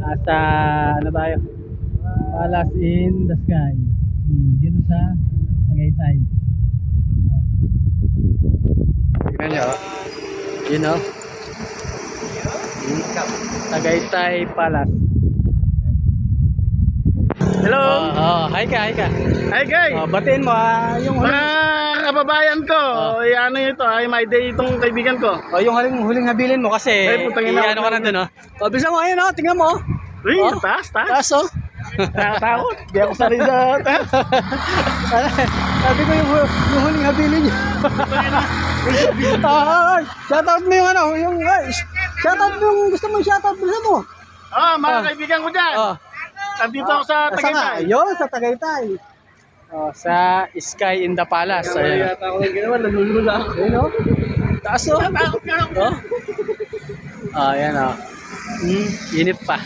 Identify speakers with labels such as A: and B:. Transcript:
A: Nasa ano tayo? Palace in the Sky. Dito sa Tagaytay. Tignan nyo. Yun o. Tagaytay Palace.
B: Hello!
A: Hi ka, hi ka.
B: Hi guys!
A: Batiin mo yung
B: Mga kababayan ko, ano ito, ay my day itong kaibigan ko.
A: yung huling habilin mo kasi
B: Ay, putang ina.
A: ano ka na dun bisa mo ayun tingnan mo
B: Uy, taas.
A: taas
B: Nakakatakot. Di ako sanay sa taas.
A: sabi ko yung huling habilin niya. Shoutout mo yung shoutout mo yung gusto mo shoutout mo.
B: Mga kaibigan ko dyan. Nandito ako sa Tagaytay.
A: Yun, sa Tagaytay. Sa Sky in the Palace. Ayan.
B: Yata ako ng ginawa, nalulula ako.
A: Ayun o. Taas o.
B: Natakot ka ako.
A: Ayan o. Inip pa.